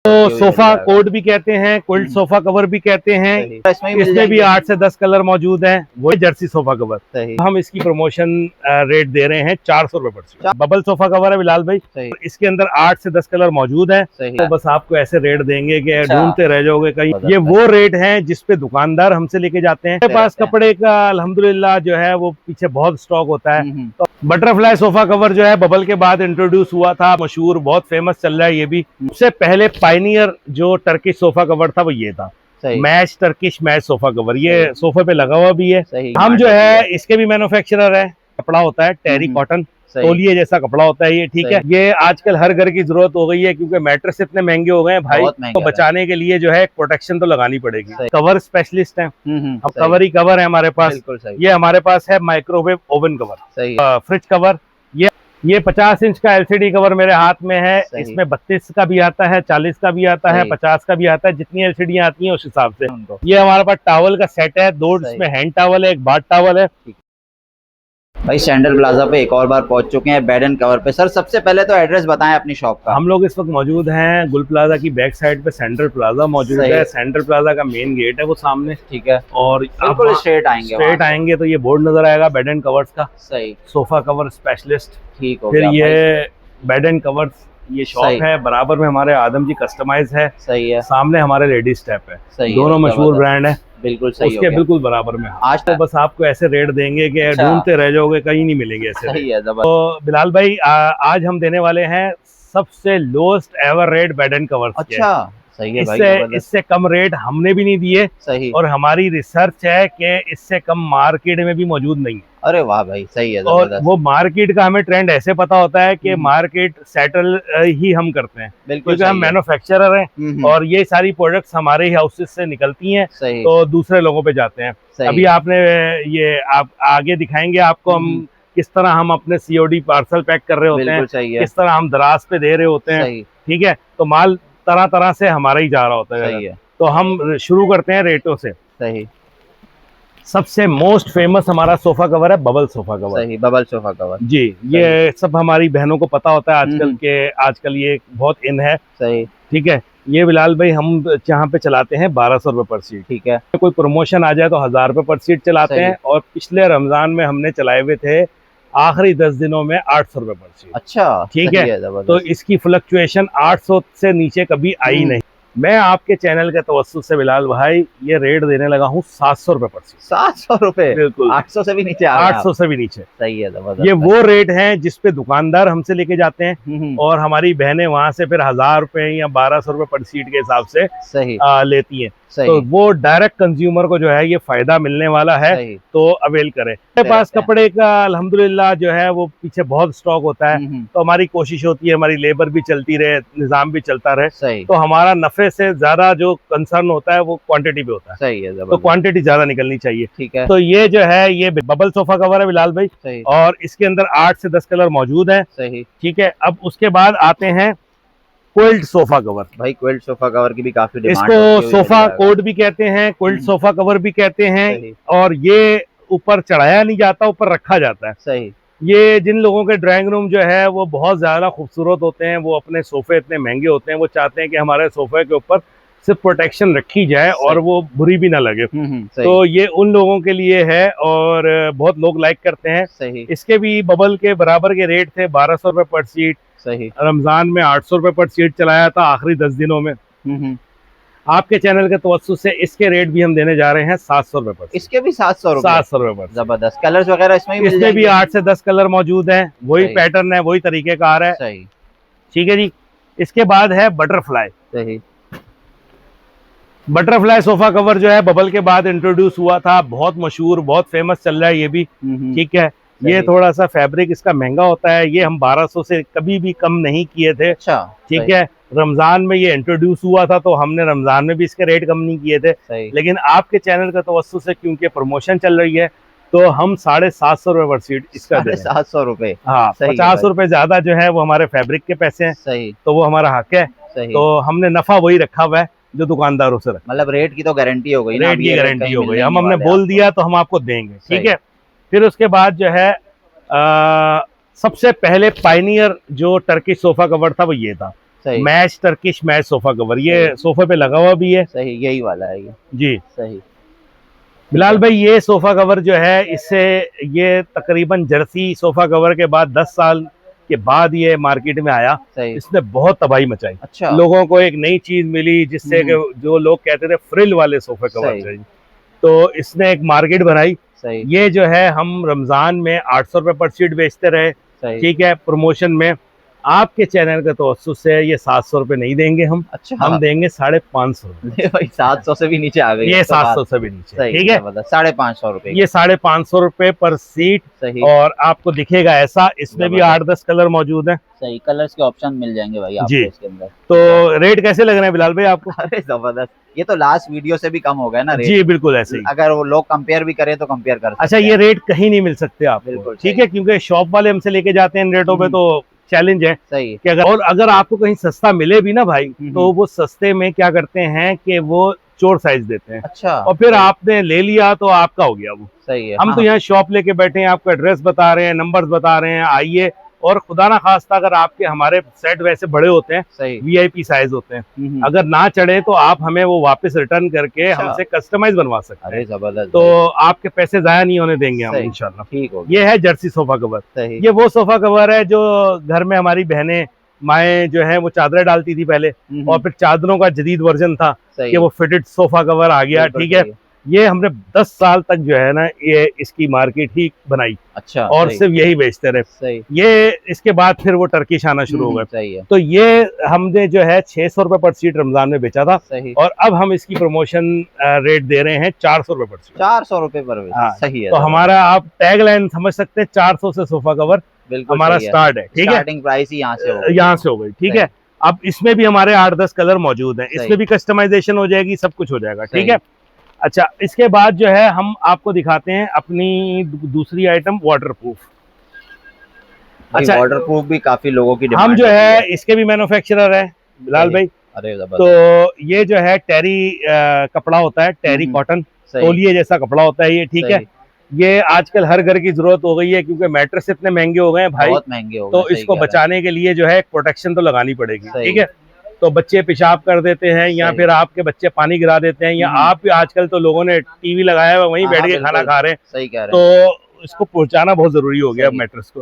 तो sofa coat भी कहते हैं, क्विल्ट सोफा कवर भी कहते हैं। इसमें भी 8 से 10 कलर मौजूद हैं। वो जर्सी सोफा कवर हम इसकी प्रमोशन रेट दे रहे हैं 400 रुपए पर शीट। बबल सोफा कवर है बिलाल भाई, इसके अंदर 8 से 10 कलर मौजूद हैं। तो बस आपको ऐसे रेट देंगे कि ढूंढते रह जाओगे कहीं। ये वो रेट हैं जिसपे दुकानदार हमसे लेके जाते हैं। मेरे पास कपड़े का अल्हम्दुलिल्लाह जो है वो पीछे बहुत स्टॉक होता है। तो बटरफ्लाई सोफा कवर जो है बबल के बाद इंट्रोड्यूस हुआ था, मशहूर बहुत फेमस चल रहा है। ये भी उससे पहले पायनियर जो टर्किश सोफा कवर था वो ये था, match Turkish match sofa cover. ये सोफे पे लगा हुआ भी है। हम जो है इसके भी मैन्युफैक्चरर है। कपड़ा होता है टेरी कॉटन, तौलिए जैसा कपड़ा होता है ये, ठीक है। ये आजकल हर घर की जरूरत हो गई है क्योंकि मैट्रेस इतने महंगे हो गए हैं भाई, तो बचाने के लिए जो है प्रोटेक्शन तो लगानी पड़ेगी। कवर स्पेशलिस्ट हैं, अब कवर ही कवर है हमारे पास। ये हमारे पास है microwave oven cover, fridge cover. ये 50 इंच का एलसीडी कवर मेरे हाथ में है। इसमें 32 का भी आता है, 40 का भी आता है, 50 का भी आता है। जितनी एलसीडी आती है उस हिसाब से। ये हमारे पास टॉवल का सेट है, 2 इसमें हैंड टॉवल है, एक बाथ टॉवल है। भाई सैंडल प्लाजा पे एक और बार पहुंच चुके हैं बेड एंड कवर पे। सर सबसे पहले तो एड्रेस बताएं अपनी शॉप का। हम लोग इस वक्त मौजूद हैं गुल प्लाजा की बैक साइड पे। सेंट्रल प्लाजा मौजूद है। सेंट्रल प्लाजा का मेन गेट है वो सामने, ठीक है। और बिल्कुल स्ट्रेट आएंगे तो ये बोर्ड नजर आएगा बेड एंड कवर्स का, सही, सोफा कवर स्पेशलिस्ट, ठीक हो। फिर ये बेड एंड कवर्स ये शॉप है। बराबर में हमारे आदम जी कस्टमाइज है, सही है। सामने हमारे लेडी स्टेप है, दोनों मशहूर ब्रांड है। बिल्कुल सही उसके बिल्कुल बराबर में। आज तो बस आपको ऐसे रेट देंगे कि ढूंढते रह जाओगे, कहीं नहीं मिलेंगे ऐसे। सही है। तो बिलाल भाई आज हम देने वाले हैं सबसे lowest ever rate bed and covers. अच्छा, सही है भाई। इससे कम रेट हमने भी नहीं दिए, सही। और हमारी रिसर्च है कि इससे कम मार्केट में भी मौजूद नहीं है। अरे वाह भाई, सही है। और वो मार्केट का हमें ट्रेंड ऐसे पता होता है कि मार्केट सेटल ही हम करते हैं, क्योंकि हम मैन्युफैक्चरर हैं और ये सारी प्रोडक्ट्स हमारे ही हाउसेस से निकलती हैं, तो दूसरे लोगों पे जाते हैं। अभी आपने ये आप आगे दिखाएंगे आपको हम किस तरह हम अपने सीओडी पार्सल पैक कर रहे होते हैं, किस तरह हम दराज पे दे रहे होते हैं, ठीक है। तो माल तरह तरह से हमारा ही जा रहा होता है। तो हम शुरू करते हैं रेटों से। सही। सबसे मोस्ट फेमस हमारा सोफा कवर है बबल सोफा कवर। सही, बबल सोफा कवर जी। ये सब हमारी बहनों को पता होता है आजकल के, आजकल ये बहुत इन है, सही, ठीक है। ये बिलाल भाई हम यहाँ पे चलाते हैं 1200 रुपए पर सीट, ठीक है। कोई प्रमोशन आ जाए तो 1000 रुपए पर सीट चलाते हैं, और पिछले रमजान में हमने चलाए हुए थे आखिरी 10 दिनों में 800 रुपए पर सीट। अच्छा, ठीक है। तो इसकी फ्लक्चुएशन 800 से नीचे कभी आई नहीं। मैं आपके चैनल के तवज्जुह से बिलाल भाई ये रेट देने लगा हूँ 700 रुपए पर सीट। 700 रुपए, बिल्कुल। 800 से भी नीचे, 800 से भी नीचे, सही है। ये वो रेट है जिसपे दुकानदार हमसे लेके जाते हैं, और हमारी बहनें वहां से फिर 1000 रुपए या 1200 रुपए पर सीट के हिसाब से सही लेती हैं। तो वो डायरेक्ट कंज्यूमर को जो है ये फायदा मिलने वाला है, तो अवेल करें। मेरे पास कपड़े का अल्हम्दुलिल्लाह जो है वो पीछे बहुत स्टॉक होता है, तो हमारी कोशिश होती है हमारी लेबर भी चलती रहे, निजाम भी चलता रहे। तो हमारा नफे से ज्यादा जो कंसर्न होता है वो क्वांटिटी पे होता है, सही है। तो क्वांटिटी ज्यादा निकलनी चाहिए, ठीक है। तो ये जो है ये बबल सोफा कवर है बिलाल भाई, और इसके अंदर 8 से 10 कलर मौजूद है, सही, ठीक है। अब उसके बाद आते हैं क्विल्ट सोफा कवर। भाई क्विल्ट सोफा कवर की भी काफी डिमांड है। इसको सोफा कोट भी कहते हैं, क्विल्ट सोफा कवर भी कहते हैं, और ये ऊपर चढ़ाया नहीं जाता, ऊपर रखा जाता है, सही। ये जिन लोगों के ड्राइंग रूम जो है वो बहुत ज्यादा खूबसूरत होते हैं, वो अपने सोफे इतने महंगे होते हैं, वो चाहते हैं कि हमारे सोफे के ऊपर सिर्फ प्रोटेक्शन रखी जाए और वो बुरी भी ना लगे, तो ये उन लोगों के लिए है, और बहुत लोग लाइक करते हैं, सही। इसके भी बबल के बराबर के रेट थे 1200 रुपए पर सीट, सही। रमजान में 800 रुपए पर सीट चलाया था आखिरी 10 दिनों में। आपके चैनल के तवज्जुह से इसके रेट भी हम देने जा रहे हैं 700 रुपए पर। इसके भी 700 रुपए पर। जबरदस्त। कलर्स वगैरह इसमें भी 8 से 10 कलर मौजूद हैं, वही पैटर्न है, वही तरीकेकार है, सही, ठीक है जी। इसके बाद है बटरफ्लाई, सही। बटरफ्लाई सोफा कवर जो है बबल के बाद इंट्रोड्यूस हुआ था, बहुत मशहूर बहुत फेमस चल रहा है ये भी, ठीक है। ये थोड़ा सा फैब्रिक इसका महंगा होता है, ये हम 1200 से कभी भी कम नहीं किए थे, अच्छा, ठीक है। रमजान में ये इंट्रोड्यूस हुआ था तो हमने रमजान में भी इसके रेट कम नहीं किए थे, लेकिन आपके चैनल का तवज्जुह से क्योंकि प्रमोशन चल रही है तो हम 750 रुपए पर सीट इसका 750 रुपए, हाँ। 50 रुपए ज्यादा जो है वो हमारे फैब्रिक के पैसे हैं, सही, तो वो हमारा हक है, तो हमने नफा वही रखा हुआ है जो दुकानदारों से रखा। मतलब रेट की तो गारंटी हो गई, रेट की गारंटी हो गई, हमने बोल दिया तो हम आपको देंगे, ठीक है। फिर उसके बाद जो है सबसे पहले पायनियर जो टर्किश सोफा कवर था वो ये था, match Turkish match sofa cover, ये सोफे पे लगा हुआ भी है। सही, यही वाला है ये जी। सही। बिलाल भाई ये सोफा कवर जो है, इससे ये तकरीबन जर्सी सोफा कवर के बाद 10 साल के बाद ये मार्केट में आया। इसने बहुत तबाही मचाई। अच्छा। लोगों को एक नई चीज मिली जिससे कि जो लोग कहते थे फ्रिल वाले सोफे कवर चाहिए, तो इसने एक मार्केट बनाई। ये जो है हम रमजान में 800 रुपए पर शीट बेचते रहे, ठीक है, प्रमोशन में। आपके चैनल का तो अफसोस है, ये 700 रुपए नहीं देंगे हम। अच्छा। हम देंगे 550 रुपए। भाई 700 से भी नीचे आ गई ये, 700 से भी नीचे, ठीक है, 550 रुपए। ये 550 रुपए पर सीट। सही। और आपको दिखेगा ऐसा, इसमें भी 8-10 कलर मौजूद है। सही, कलर्स के ऑप्शन मिल जाएंगे भाई आपको इसके अंदर। तो रेट कैसे लग रहे हैं बिलाल भाई आपको? अरे जबरदस्त, ये तो लास्ट वीडियो से भी कम हो गया ना रेट। जी बिल्कुल ऐसे ही, अगर वो लोग कंपेयर भी करें तो कंपेयर कर सकते हैं। अच्छा, ये रेट कहीं नहीं मिल सकते आपको, ठीक है, क्योंकि शॉप वाले हमसे लेके जाते हैं इन रेटों पे, तो चैलेंज है। सही। कि अगर आपको कहीं सस्ता मिले भी ना भाई, तो वो सस्ते में क्या करते हैं कि वो चोर साइज देते हैं। अच्छा। और फिर आपने ले लिया तो आपका हो गया वो। सही है। हम तो यहाँ शॉप लेके बैठे हैं, आपका एड्रेस बता रहे हैं, नंबर्स बता रहे हैं, आइए। और खुदा ना खास्ता अगर आपके हमारे सेट वैसे बड़े होते हैं, VIP साइज होते हैं, अगर ना चढ़े तो आप हमें वो वापस रिटर्न करके हमसे कस्टमाइज बनवा सकते हैं। अरे जबरदस्त, तो आपके पैसे जाया नहीं होने देंगे हम इंशाल्लाह। ठीक हो। ये है जर्सी सोफा कवर। ये वो सोफा कवर है जो घर में हमारी बहनें माएँ जो है वो चादरें डालती थी पहले, और फिर चादरों का जदीद वर्जन था कि वो फिटेड सोफा कवर आ गया, ठीक है। ये हमने 10 साल तक जो है ना ये इसकी मार्केट ही बनाई। अच्छा। और सिर्फ यही बेचते रहे। ये इसके बाद फिर वो टर्किश आना शुरू हो गए। तो ये हमने जो है 600 रुपए पर सीट रमजान में बेचा था, और अब हम इसकी प्रमोशन रेट दे रहे हैं 400 रुपए पर सीट। 400 रुपए पर। हाँ, सही है। तो हमारा आप टैग लाइन समझ सकते हैं, 400 से सोफा कवर हमारा स्टार्ट है, ठीक है। स्टार्टिंग प्राइस ही यहाँ से हो गई, ठीक है। अब इसमें भी हमारे 8-10 कलर मौजूद हैं, इसमें भी कस्टमाइजेशन हो जाएगी, सब कुछ हो जाएगा, ठीक है। अच्छा, इसके बाद जो है हम आपको दिखाते हैं अपनी दूसरी आइटम, वाटरप्रूफ। अच्छा, वाटरप्रूफ भी काफी लोगों की डिमांड हम जो है इसके भी मैन्युफैक्चरर है बिलाल भाई। अरे तो ये जो है टेरी कपड़ा होता है, टेरी कॉटन, तौलिए जैसा कपड़ा होता है ये, ठीक है। ये आजकल हर घर की जरूरत हो गई है, क्योंकि मैट्रेस इतने महंगे हो गए हैं भाई, बहुत महंगे हो गए, तो इसको बचाने के लिए जो है प्रोटेक्शन तो लगानी पड़ेगी, ठीक है। तो बच्चे पेशाब कर देते हैं, या फिर आपके बच्चे पानी गिरा देते हैं, या आप भी, आजकल तो लोगों ने टीवी लगाया हुआ वहीं बैठ के खाना खा रहे हैं, सही कह रहे हैं, तो इसको पहुंचाना बहुत जरूरी हो गया मैट्रेस को।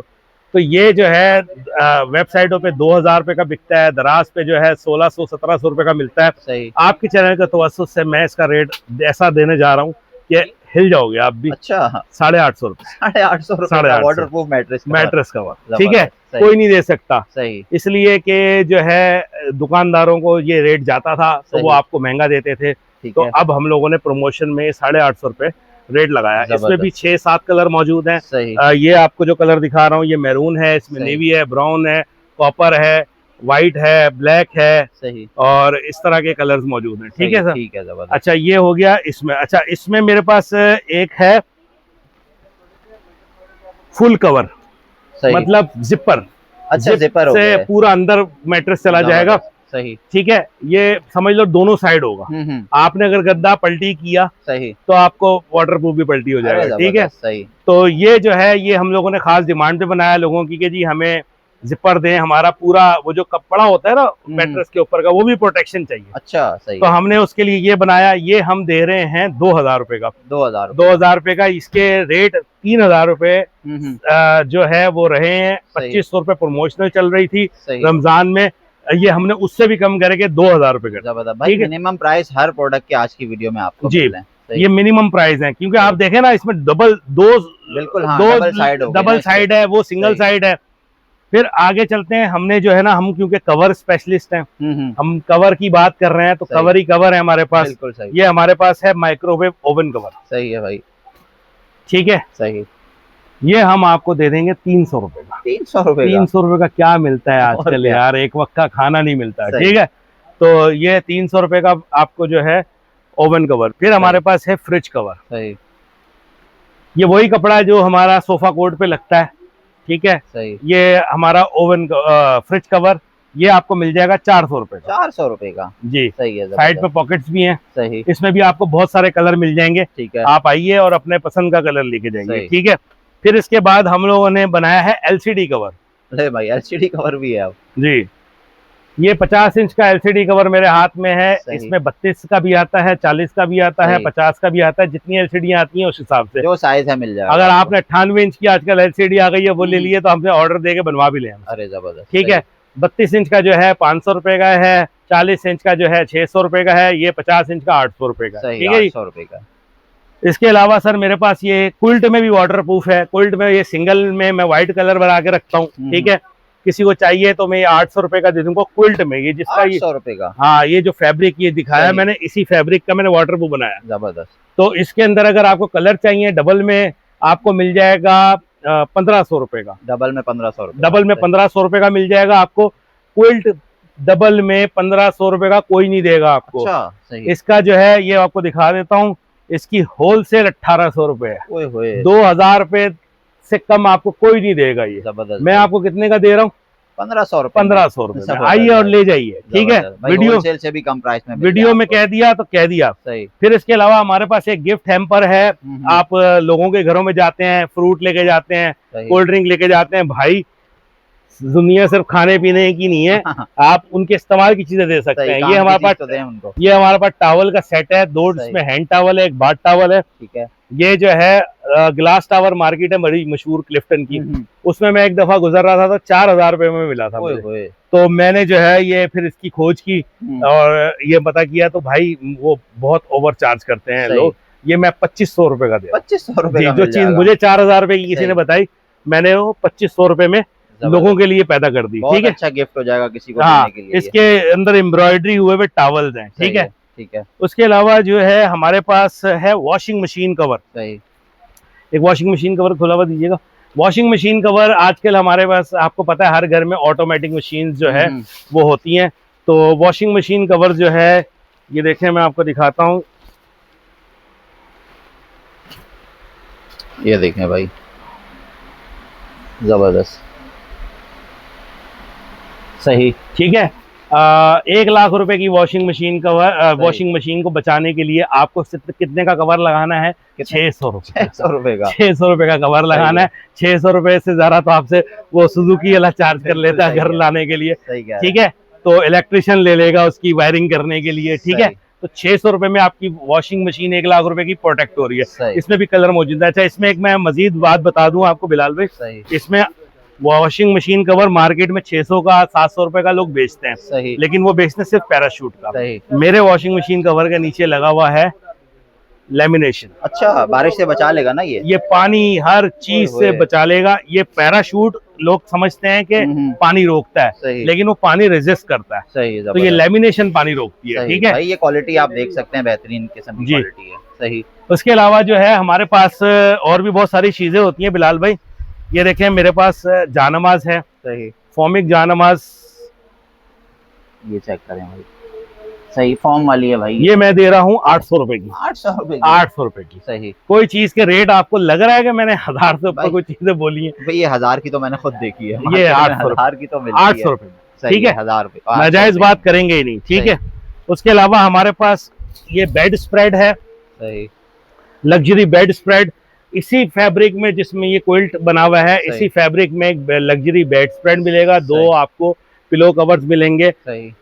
तो ये जो है वेबसाइटों पे 2000 रुपए का बिकता है, दराज पे जो है 1600-1700 रुपए का मिलता है। आपके चैनल का तवज्जुह से मैं इसका रेट ऐसा देने जा रहा हूँ कि हिल जाओगे आप भी। अच्छा, 850 रुपए। 850 रुपए वाटरप्रूफ मैट्रेस का, ठीक है, कोई नहीं दे सकता। सही। इसलिए कि जो है दुकानदारों को ये रेट जाता था, तो वो आपको महंगा देते थे, तो अब हम लोगों ने प्रमोशन में 850 रुपए रेट लगाया। इसमें भी 6-7 कलर मौजूद हैं। ये आपको जो कलर दिखा रहा हूँ, ये मैरून है, इसमें नेवी है, ब्राउन है, कॉपर है, व्हाइट है, ब्लैक है, सही, और इस तरह के कलर्स मौजूद हैं, ठीक है सर। ठीक है, जबरदस्त। अच्छा, ये हो गया इसमें। अच्छा, इसमें मेरे पास एक है फुल कवर, मतलब जिपर। अच्छा, जिपर से पूरा अंदर मैट्रेस चला जाएगा, सही, ठीक है। ये समझ लो दोनों साइड होगा। आपने अगर गद्दा पलटी किया, सही, तो आपको वाटरप्रूफ भी पलटी हो जाएगा, ठीक है, सही। तो ये जो है ये हम लोगों ने खास डिमांड पे बनाया लोगों की कि जी हमें जिपर दें, हमारा पूरा वो जो कपड़ा होता है ना मैट्रेस के ऊपर का, वो भी प्रोटेक्शन चाहिए। अच्छा, सही। तो हमने उसके लिए ये बनाया। ये हम दे रहे हैं 2000 रुपए का। 2000 रुपए का। इसके रेट 3000 रुपए जो है वो रहे हैं। 2500 रुपए प्रमोशनल चल रही थी रमजान में, ये हमने उससे भी कम करके 2000 रुपए का। मिनिमम प्राइस हर प्रोडक्ट के आज की वीडियो में आपको जी, ये मिनिमम प्राइस है, क्योंकि आप देखें ना इसमें डबल साइड है, वो सिंगल साइड है। फिर आगे चलते हैं। हमने जो है ना, हम क्योंकि कवर स्पेशलिस्ट हैं, हम कवर की बात कर रहे हैं, तो कवर ही कवर है हमारे पास। ये हमारे पास है माइक्रोवेव ओवन कवर। सही है भाई, ठीक है, सही। ये हम आपको दे देंगे 300 रुपए का। 300 रुपए का क्या मिलता है आजकल यार, एक वक्त का खाना नहीं मिलता है, ठीक है। तो ये 300 रुपए का आपको जो है ओवन कवर। फिर हमारे पास है फ्रिज कवर। सही। ये वही कपड़ा है जो हमारा सोफा कोट पे लगता है, ठीक है, सही। ये हमारा ओवन फ्रिज कवर, ये आपको मिल जाएगा 400 रुपए का। 400 रुपए का, जी, सही है। साइड पे पॉकेट्स भी हैं, सही। इसमें भी आपको बहुत सारे कलर मिल जाएंगे, ठीक है। आप आइए और अपने पसंद का कलर लेके जाएंगे, ठीक है। फिर इसके बाद हम लोगों ने बनाया है LCD कवर। अरे भाई, LCD कवर भी है अब, जी। ये 50 इंच का एलसीडी कवर मेरे हाथ में है। इसमें 32 का भी आता है, 40 का भी आता है, 50 का भी आता है। जितनी एलसीडी आती है उस हिसाब से जो साइज है मिल जाएगा। अगर आपने 98 इंच की आजकल एलसीडी आ गई है वो ले लिए तो हमसे ऑर्डर देके बनवा भी लें। अरे जबरदस्त। ठीक है, 32 इंच का जो है 500 रुपए का है, 40 इंच का जो है 600 रुपए का है, ये 50 इंच का 800 रुपए का। ठीक है, 800 रुपए का। इसके अलावा सर मेरे पास ये क्विल्ट में भी वाटर प्रूफ है। क्विल्ट में ये सिंगल में मैं व्हाइट कलर बना के रखता हूँ। ठीक है, किसी को चाहिए तो मैं ये 800 रुपए का दे दूंगा क्विल्ट में। ये जिसका 800 रुपए का, हाँ, ये जो फैब्रिक ये दिखाया मैंने, इसी फैब्रिक का मैंने वाटर प्रूफ बनाया। जबरदस्त। तो इसके अंदर अगर आपको कलर चाहिए डबल में, आपको मिल जाएगा 1500 रुपए का। डबल में 1500 रुपए, डबल में 1500 रुपए का मिल जाएगा आपको। क्विल्ट डबल में 1500 रुपए का कोई नहीं देगा आपको। अच्छा, सही। इसका जो है ये आपको दिखा देता हूँ, इसकी होलसेल 1800 रुपए है। 2000 रुपए से कम आपको कोई नहीं देगा ये। जबरदस्त। मैं आपको कितने का दे रहा हूँ? 1500 रुपए। 1500 रुपए। आइए और ले जाइए। ठीक है, वीडियो होलसेल से भी कम प्राइस में वीडियो में कह दिया तो कह दिया। सही। फिर इसके अलावा हमारे पास एक गिफ्ट हैम्पर है। आप लोगों के घरों में जाते हैं, फ्रूट लेके जाते हैं, कोल्ड ड्रिंक लेके जाते हैं। भाई दुनिया सिर्फ खाने पीने की नहीं है, आप उनके इस्तेमाल की चीजें दे सकते हैं। ये हमारे पास ये हमारे पास टॉवल का सेट है। 2 इसमें हैंड टॉवल है, एक बाथ टॉवल है। ठीक है। ये जो है ग्लास टावर मार्केट है बड़ी मशहूर क्लिफ्टन की, उसमें मैं एक दफा गुजर रहा था तो 4000 रुपए में मिला था मुझे। तो मैंने जो है ये फिर इसकी खोज की और ये पता किया तो भाई वो बहुत ओवर चार्ज करते हैं लोग। ये मैं 2500 रुपए का दे, 2500 रुपए जो चीज मुझे 4000 रुपए की किसी ने बताई, मैंने वो 2500 रुपए में लोगों के लिए पैदा कर दी। ठीक है, अच्छा गिफ्ट हो जाएगा किसी को देने के लिए। इसके अंदर एम्ब्रॉयडरी हुए हुए टॉवल्स हैं। ठीक है, ठीक है। उसके अलावा जो है हमारे पास है वॉशिंग मशीन कवर। सही। एक वॉशिंग मशीन कवर खुला हुआ दीजिएगा। वॉशिंग मशीन कवर आजकल हमारे पास, आपको पता है हर घर में ऑटोमेटिक मशीन जो है वो होती हैं। तो वॉशिंग मशीन कवर जो है ये देखें, मैं आपको दिखाता हूँ। ये देखें भाई, जबरदस्त। सही। ठीक है, 1 लाख रुपए की washing machine cover, washing machine को बचाने के लिए आपको कितने का कवर लगाना है? 600 रुपए। 600 रुपए का, 600 रुपए का कवर लगाना है। 600 रुपए से ज्यादा तो आपसे वो सुजुकी वाला चार्ज कर लेता है घर लाने के लिए। ठीक है, तो इलेक्ट्रिशियन ले लेगा उसकी वायरिंग करने के लिए। ठीक है, तो 600 रुपए में आपकी वॉशिंग मशीन 1 लाख रुपए की प्रोटेक्ट हो रही है। इसमें भी कलर मौजूद है। अच्छा, इसमें एक मैं मजीद बात बता दूं आपको बिलाल भाई, इसमें वॉशिंग मशीन कवर मार्केट में 600 का 700 रुपए का लोग बेचते हैं। सही। लेकिन वो बेचते सिर्फ पैराशूट का। सही। मेरे वॉशिंग मशीन कवर के नीचे लगा हुआ है लेमिनेशन। अच्छा, बारिश से बचा लेगा ना ये पानी हर चीज से बचा लेगा। ये पैराशूट लोग समझते हैं कि पानी रोकता है, लेकिन वो पानी रेजिस्ट करता है। सही। तो ये लेमिनेशन पानी रोकती है। ठीक है भाई, ये क्वालिटी आप देख सकते हैं, बेहतरीन किस्म की क्वालिटी है। सही। उसके अलावा जो है हमारे पास और भी बहुत सारी चीजें होती हैं बिलाल भाई। ये देखें मेरे पास जानमाज है। सही। फॉर्मिक जानमाज, ये चेक करें भाई, सही फॉर्म वाली है भाई। ये मैं दे रहा हूँ 800 रुपए की। 800 रुपए की? 800 रुपए की। सही। कोई चीज के रेट आपको लग रहा है कि मैंने 1000 से ऊपर कोई चीजें बोली है? भाई ये 1000 की तो मैंने खुद देखी है। ये 800 की तो मिलती है 800 रुपए। ठीक है, 1000 रुपए नाजायज बात करेंगे ही नहीं। ठीक है, उसके अलावा हमारे पास ये बेड स्प्रेड है। सही। लग्जरी बेड स्प्रेड, इसी फैब्रिक में जिसमें ये क्विल्ट बना हुआ है, इसी फैब्रिक में एक लग्जरी बेड स्प्रेड मिलेगा। 2 आपको पिलो कवर्स मिलेंगे।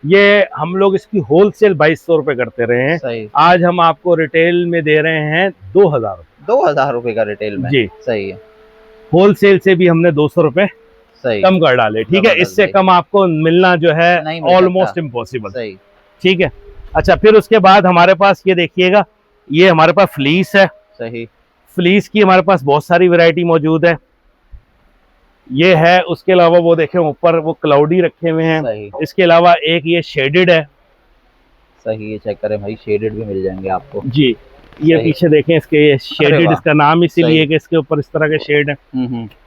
ये हम लोग इसकी होलसेल 2200 रुपए करते रहे हैं। आज हम आपको रिटेल में दे रहे हैं 2000 रुपए। 2000 रुपए का रिटेल में? जी सही है। होलसेल से भी हमने 200 रुपए कम कर डाले। ठीक है, इससे कम आपको मिलना जो है ऑलमोस्ट इम्पॉसिबल। ठीक है, अच्छा, फिर उसके बाद हमारे पास ये देखिएगा, ये हमारे पास फ्लीस है। सही। फ्लीस की हमारे पास बहुत सारी वैरायटी मौजूद है। ये है, उसके अलावा वो देखें ऊपर वो क्लाउडी रखे हुए हैं। इसके अलावा एक ये शेडेड है। सही। ये चेक करें भाई, शेडेड भी मिल जाएंगे आपको। जी, ये पीछे देखें, इसके ये शेडेड, इसका नाम इसीलिए कि इसके ऊपर इस तरह के शेड है।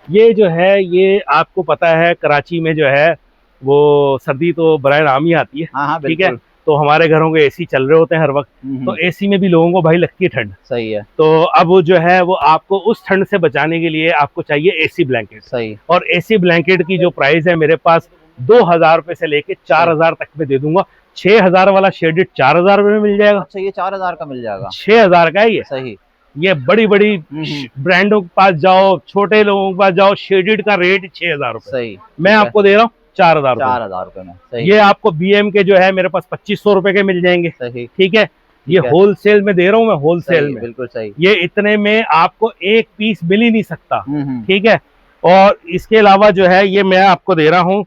ये जो है, ये आपको पता है कराची में जो है वो सर्दी तो बराए नाम ही आती है। हाँ, ठीक है, तो हमारे घरों के एसी चल रहे होते हैं हर वक्त, तो एसी में भी लोगों को भाई लगती है ठंड। सही है। तो अब वो जो है वो आपको उस ठंड से बचाने के लिए आपको चाहिए एसी ब्लैंकेट। सही। और एसी ब्लैंकेट की जो प्राइस है मेरे पास 2000 रुपए से लेके 4000 तक में दे दूंगा। 6000 वाला शेडेड 4000 रुपए में मिल जाएगा। अच्छा, ये 4000 का मिल जाएगा? 6000 का है ये। सही। ये बड़ी बड़ी ब्रांडों के पास जाओ, छोटे लोगों के पास जाओ, शेडेड का रेट 6000 रुपए। सही। मैं आपको दे रहा हूँ 4,000 4,000 में। सही। ये आपको BM के जो है मेरे पास 2500 रुपए के मिल जाएंगे। सही। ठीक है, ये होलसेल में दे रहा हूँ मैं, होलसेल में। बिल्कुल सही। ये इतने में आपको एक पीस मिल ही नहीं सकता। ठीक है, और इसके अलावा जो है ये मैं आपको दे रहा हूँ,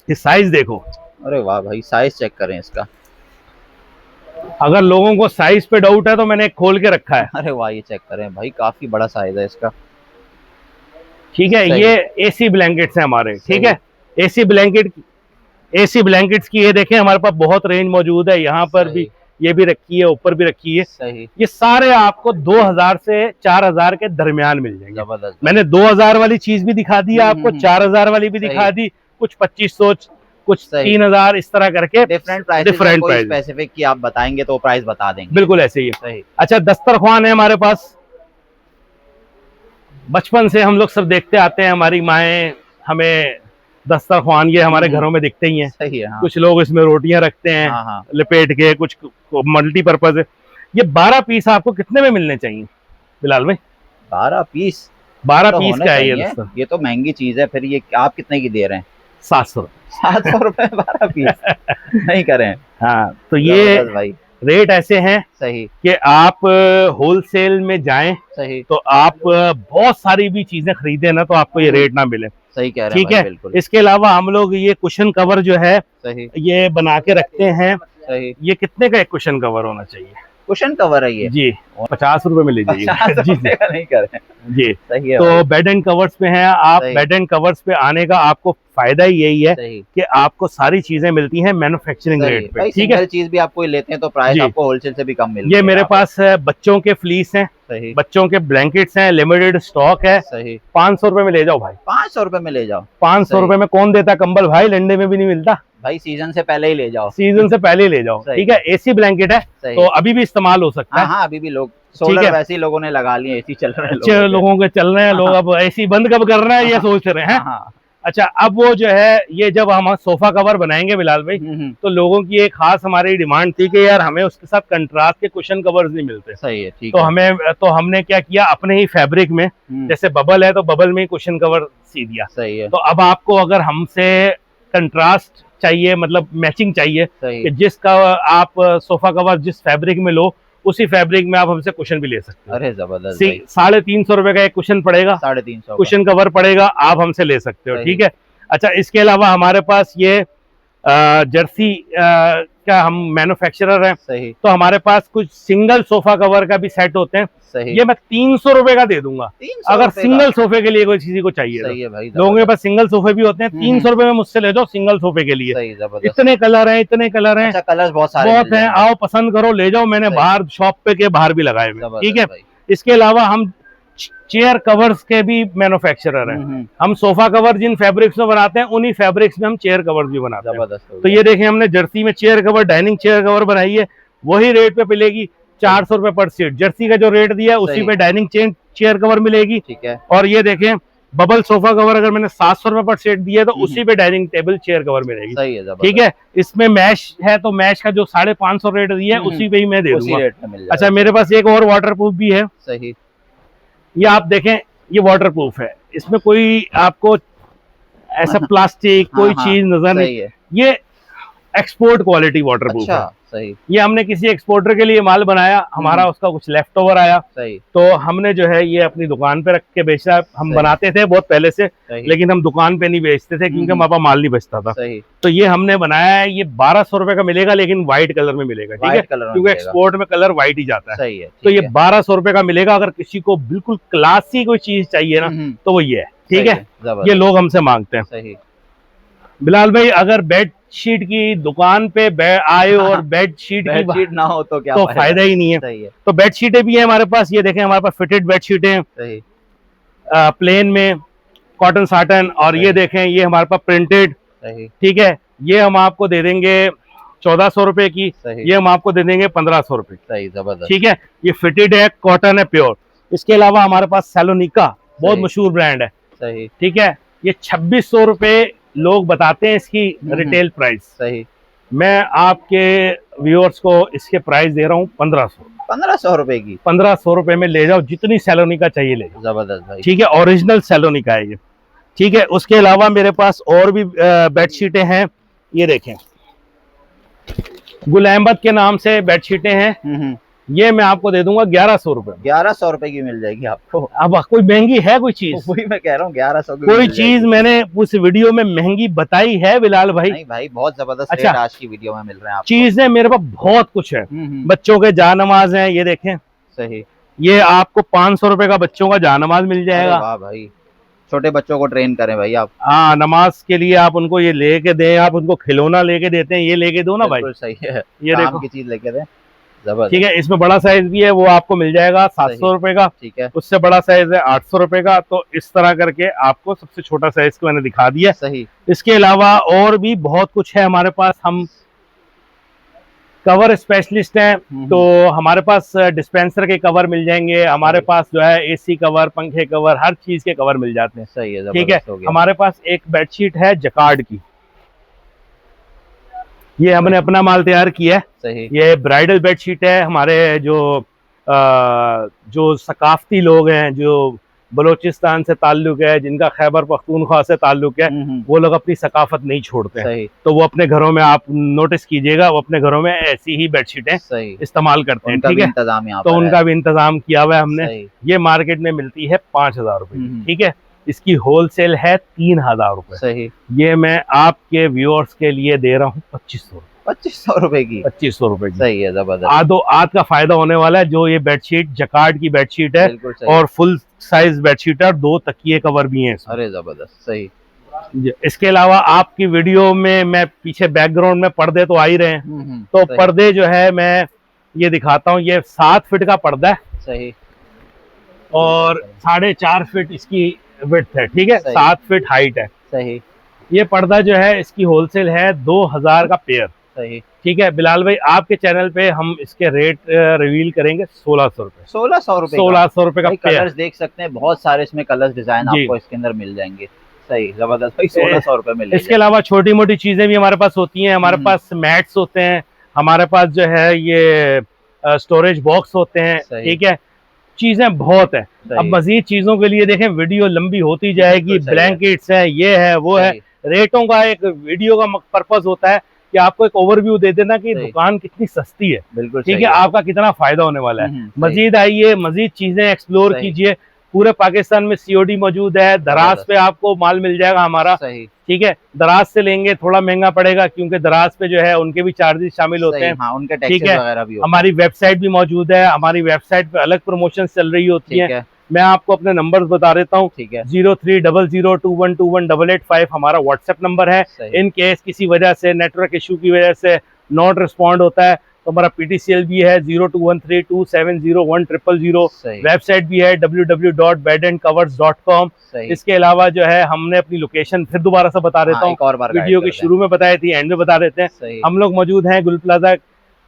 इस साइज देखो। अरे वाह भाई, साइज चेक करें इसका। अगर लोगों को साइज पे डाउट है तो मैंने खोल के रखा है। अरे वाह, ये चेक करें भाई, काफी बड़ा साइज है इसका। ठीक है, ये AC ब्लैंकेट्स है हमारे। ठीक है, AC ब्लैंकेट्स की ये देखें हमारे पास बहुत रेंज मौजूद है। यहाँ पर भी ये भी रखी है, ऊपर भी रखी है। सही। ये सारे आपको 2000 से 4000 के दरमियान मिल जाएंगे। जबरदस्त। मैंने 2000 वाली चीज भी दिखा दी आपको, 4000 वाली भी दिखा दी, कुछ 2500, कुछ 3000, इस तरह करके डिफरेंट प्राइस। स्पेसिफिक की आप बताएंगे तो प्राइस बता देंगे। बिल्कुल ऐसे ही है। सही। अच्छा, दस्तरख्वान है हमारे पास। बचपन से हम लोग सब देखते आते हैं, हमारी माएँ हमें दस्तरख्वान ये हमारे घरों में दिखते ही हैं। सही है। हाँ। कुछ लोग इसमें रोटियां रखते हैं लिपेट के, कुछ मल्टीपर्पज है। ये 12 पीस आपको कितने में मिलने चाहिए बिलाल भाई? 12 पीस? 12 पीस का है ये तो महंगी चीज है। फिर ये आप कितने की दे रहे हैं? 700। 700 रुपए 12 पीस नहीं करें। हाँ, तो ये भाई रेट ऐसे हैं। सही। कि आप होलसेल में जाएं। सही। तो आप बहुत सारी भी चीजें खरीदें ना, तो आपको ये रेट ना मिले। सही कह रहे हैं। ठीक है, बिल्कुल। इसके अलावा हम लोग ये कुशन कवर जो है सही ये बना के रखते हैं। सही। ये कितने का एक कुशन कवर होना चाहिए? कुशन कवर है ये जी? 50 रुपए में लीजिए। जी जी नहीं करें जी। सही है। तो बेड एंड कवर्स पे हैं आप। बेड एंड कवर्स पे आने का आपको फायदा ही यही है कि आपको सारी चीजें मिलती हैं मैन्युफैक्चरिंग रेट पे। ठीक है, चीज भी आपको लेते हैं तो प्राइस आपको होलसेल से भी कम मिलती है। ये मेरे पास बच्चों के फ्लीस हैं, बच्चों के ब्लैंकेट्स हैं, लिमिटेड स्टॉक है। सही। 500 रुपए में ले जाओ भाई। 500 रुपए में ले जाओ। 500 रुपए में कौन देता कंबल भाई? लंडे में भी नहीं मिलता भाई। सीजन से पहले ही ले जाओ। सीजन से पहले ही ले जाओ। ठीक है, AC ब्लैंकेट है तो अभी भी इस्तेमाल हो सकता है। हाँ, अभी भी लोग सोलर वैसे ही लोगों ने लगा लिए, AC चल रहे हैं। अच्छे लोगों के चल रहे हैं लोग। अब AC बंद कब कर रहे हैं ये सोच रहे हैं। अच्छा, अब वो जो है ये जब हम सोफा कवर बनाएंगे बिलाल भाई, तो लोगों की एक खास हमारी डिमांड थी कि यार हमें उसके साथ कंट्रास्ट के कुशन कवर्स नहीं मिलते। सही है। ठीक है। तो हमने क्या किया, अपने ही फैब्रिक में, जैसे बबल है तो बबल में ही कुशन कवर सी दिया। सही है। तो अब आपको अगर हमसे कंट्रास्ट चाहिए, मतलब मैचिंग चाहिए, कि जिसका आप सोफा कवर जिस फैब्रिक में लो उसी फैब्रिक में आप हमसे कुशन भी ले सकते हैं। अरे जबरदस्त। 350 रुपए का एक कुशन पड़ेगा, 350 कुशन कवर पड़ेगा, आप हमसे ले सकते हो। ठीक है। अच्छा, इसके अलावा हमारे पास ये जर्सी का हम मैन्युफैक्चरर हैं। सही। तो हमारे पास कुछ सिंगल सोफा कवर का भी सेट होते हैं। सही। ये मैं 300 रुपए का दे दूंगा अगर सिंगल सोफे के लिए कोई किसी को चाहिए। सही है भाई। लोगों के पास सिंगल सोफे भी होते हैं। 300 रुपए में मुझसे ले जाओ सिंगल सोफे के लिए। इतने कलर हैं, इतने कलर हैं। अच्छा, कलर बहुत हैं। आओ पसंद करो, ले जाओ। मैंने बाहर शॉप पे के बाहर भी लगाए हुए। ठीक है। इसके अलावा हम चेयर कवर्स के भी मैन्युफैक्चरर हैं। हम सोफा कवर जिन फैब्रिक्स में बनाते हैं उन्हीं फैब्रिक्स में हम चेयर कवर भी बनाते हैं। तो ये देखें, हमने जर्सी में chair cover, dining chair cover बनाई है। वही रेट पे मिलेगी, 400 रुपए पर सीट। जर्सी का जो रेट दिया है उसी पे डाइनिंग चेयर कवर मिलेगी। ठीक है। और ये देखें, बबल सोफा कवर अगर मैंने 700 रुपए पर सेट दिया है तो उसी पे डाइनिंग टेबल चेयर कवर मिलेगी। सही है। ठीक है। इसमें मैश है तो मैश का जो 550 रेट दिया है उसी पे ही मैं दे दूंगा। अच्छा, मेरे पास एक और वाटरप्रूफ भी है। सही। ये आप देखें, ये वाटरप्रूफ है। इसमें कोई आपको ऐसा प्लास्टिक कोई चीज नजर नहीं है। ये एक्सपोर्ट क्वालिटी वाटरप्रूफ है। सही। ये हमने किसी एक्सपोर्टर के लिए माल बनाया, हमारा उसका कुछ लेफ्ट ओवर आया। सही। तो हमने जो है ये अपनी दुकान पे रख के बेचा। हम बनाते थे बहुत पहले से, लेकिन हम दुकान पे नहीं बेचते थे क्योंकि हमारे पास माल नहीं बचता था। तो ये हमने बनाया है। ये 1200 रुपए का मिलेगा, लेकिन व्हाइट कलर में मिलेगा। ठीक है, क्योंकि एक्सपोर्ट में कलर व्हाइट ही जाता है। सही है। तो ये 1200 रुपए का मिलेगा। अगर किसी को बिल्कुल क्लासी कोई चीज चाहिए ना तो वो ये है। ठीक है, ये लोग हमसे मांगते हैं। सही। बिलाल भाई, अगर बेड शीट की दुकान पे आए और बेड शीट ना हो तो क्या फायदा ही नहीं है। सही है। तो बेड शीटें भी है हमारे पास। ये देखें, हमारे पास फिटेड बेड शीटें हैं। सही। प्लेन में, कॉटन साटन। और ये देखें, ये हमारे पास प्रिंटेड। सही। ठीक है, ये हम आपको दे देंगे 1400 रुपए की। ये हम आपको दे देंगे 1500 रुपए। सही, जबरदस्त। ठीक है, ये फिटेड है, कॉटन है, प्योर। इसके अलावा हमारे पास सैलोनिका बहुत मशहूर ब्रांड है। सही। ठीक है, ये 2600 रुपए लोग बताते हैं इसकी रिटेल प्राइस। सही। मैं आपके व्यूअर्स को इसके प्राइस दे रहा हूँ 1500 रुपए की। 1500 रुपए में ले जाओ, जितनी सैलोनिका चाहिए ले जाओ। जबरदस्त भाई। ठीक है, ओरिजिनल सैलोनिका है ये। ठीक है, उसके अलावा मेरे पास और भी बेडशीटें हैं। ये देखें, गुल अहमद के नाम से बेडशीटें हैं। ये मैं आपको दे दूंगा 1100 रुपए। 1100 रुपए की मिल जाएगी आपको। अब कोई महंगी है कोई चीज? वही मैं कह रहा हूँ, 1100 की कोई चीज मैंने उस वीडियो में महंगी बताई है बिलाल भाई? नहीं भाई, बहुत जबरदस्त अच्छा, रेट आज की वीडियो में मिल रहे हैं आपको। चीजें मेरे पास बहुत कुछ है। बच्चों के जानमाज हैं, ये देखें। सही, ये आपको 500 रुपए का बच्चों का जानमाज मिल जाएगा। वाह भाई, छोटे बच्चों को ट्रेन करें भाई आप। हाँ, नमाज के लिए आप उनको ये लेके दें, आप उनको खिलौना लेके देते हैं, ये लेके दो ना भाई। सही है, ये काम देखो की चीज लेके दें। ठीक है, इसमें बड़ा साइज भी है, वो आपको मिल जाएगा 700 रुपए का। ठीक है, उससे बड़ा साइज है 800 रुपए का। तो इस तरह करके आपको सबसे छोटा साइज को मैंने दिखा दिया। सही। इसके अलावा और भी बहुत कुछ है हमारे पास। हम कवर स्पेशलिस्ट हैं, तो हमारे पास डिस्पेंसर के कवर मिल जाएंगे, हमारे पास जो है एसी कवर, पंखे कवर, हर चीज के कवर मिल जाते हैं। सही है, ठीक है। हमारे पास एक बेडशीट है जकार्ड की, ये हमने अपना माल तैयार किया है। सही। ये ब्राइडल बेडशीट है। हमारे जो सकाफती लोग हैं, जो बलोचिस्तान से ताल्लुक है, जिनका खैबर पख्तूनख्वा से ताल्लुक है, वो लोग अपनी सकाफत नहीं छोड़ते हैं। तो वो अपने घरों में, आप नोटिस कीजिएगा, वो अपने घरों में ऐसी ही बेडशीटें इस्तेमाल करते हैं। ठीक है, तो उनका भी इंतजाम किया हुआ है हमने। ये मार्केट में मिलती है 5000 रुपए। ठीक है, इसकी होलसेल है 3000 रुपए। सही। ये मैं आपके व्यूअर्स के लिए दे रहा हूँ 2500 रुपए की। 2500 रुपए की। सही है, जबरदस्त। आधो आध का फायदा होने वाला है। जो ये बेडशीट जकार्ड की बेडशीट है और फुल साइज बेडशीट है, 2 तकिए कवर भी हैं। अरे जबरदस्त। सही। इसके अलावा आपकी वीडियो में मैं पीछे बैकग्राउंड में पर्दे तो आ ही रहे हैं, तो पर्दे जो है मैं ये दिखाता हूँ। ये 7 फीट का पर्दा है। सही। और 4.5 फीट इसकी विड्थ है। ठीक है, 7 फीट हाइट है। सही। ये पर्दा जो है इसकी होलसेल है 2000 का पेयर। सही। ठीक है बिलाल भाई, आपके चैनल पे हम इसके रेट रिवील करेंगे 1600 रुपए। 1600 रुपए? 1600 रुपए का पेयर। कलर्स देख सकते हैं, बहुत सारे इसमें कलर्स डिजाइन आपको इसके अंदर मिल जाएंगे। सही, जबरदस्त भाई, 1600 रुपए में। इसके अलावा छोटी मोटी चीजें भी हमारे पास होती हैं। हमारे पास मैट्स होते हैं, हमारे पास जो है ये स्टोरेज बॉक्स होते हैं। ठीक है, चीजें बहुत है। अब मजीद चीजों के लिए देखें, वीडियो लंबी होती जाएगी। ब्लैंकेट्स है, ये है, वो है। रेटों का एक वीडियो का पर्पस होता है कि आपको एक ओवरव्यू दे देना कि दुकान कितनी सस्ती है। बिल्कुल ठीक है, आपका कितना फायदा होने वाला है। मजीद आइए, मजीद चीजें एक्सप्लोर कीजिए। पूरे पाकिस्तान में सीओडी मौजूद है। दराज पे आपको माल मिल जाएगा हमारा। ठीक है, दराज से लेंगे थोड़ा महंगा पड़ेगा, क्योंकि दराज पे जो है उनके भी चार्जेस शामिल होते हैं। हाँ, उनके ठीक है, हमारी वेबसाइट भी मौजूद है। हमारी वेबसाइट पे अलग प्रमोशन चल रही होती है। मैं आपको अपने नंबर्स बता देता हूँ। 030021218885 हमारा व्हाट्सएप नंबर है। इन केस किसी वजह से नेटवर्क इशू की वजह से नॉट रिस्पॉन्ड होता है, तो हमारा PTCL भी है 0213270100। वेबसाइट भी है www.bedandcovers.com। इसके अलावा जो है हमने अपनी लोकेशन फिर दोबारा से बता देता हूँ, वीडियो के शुरू में बताई थी, एंड में बता देते हैं। हम लोग मौजूद हैं गुल प्लाजा,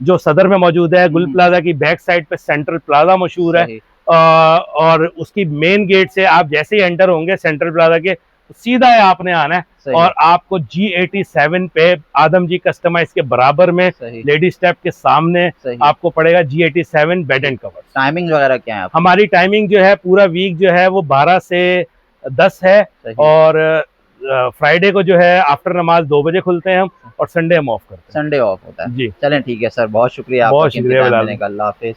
जो सदर में मौजूद है। गुल प्लाजा की बैक साइड पे सेंट्रल प्लाजा मशहूर है, और उसकी मेन गेट से आप जैसे ही एंटर होंगे सेंट्रल प्लाजा के, सीधा है आपने आना है, और आपको G87 पे आदम जी कस्टमाइज के बराबर में लेडी स्टेप के सामने आपको पड़ेगा G87 bed and cover. Timing वगैरह क्या है? हमारी टाइमिंग जो है पूरा वीक जो है वो 12 से 10 है, और फ्राइडे को जो है आफ्टर नमाज 2 बजे खुलते हैं हम, और संडे हम ऑफ करते हैं। संडे ऑफ होता है जी। चलें, ठीक है सर, बहुत शुक्रिया, बहुत शुक्रिया। अल्लाह हाफिज।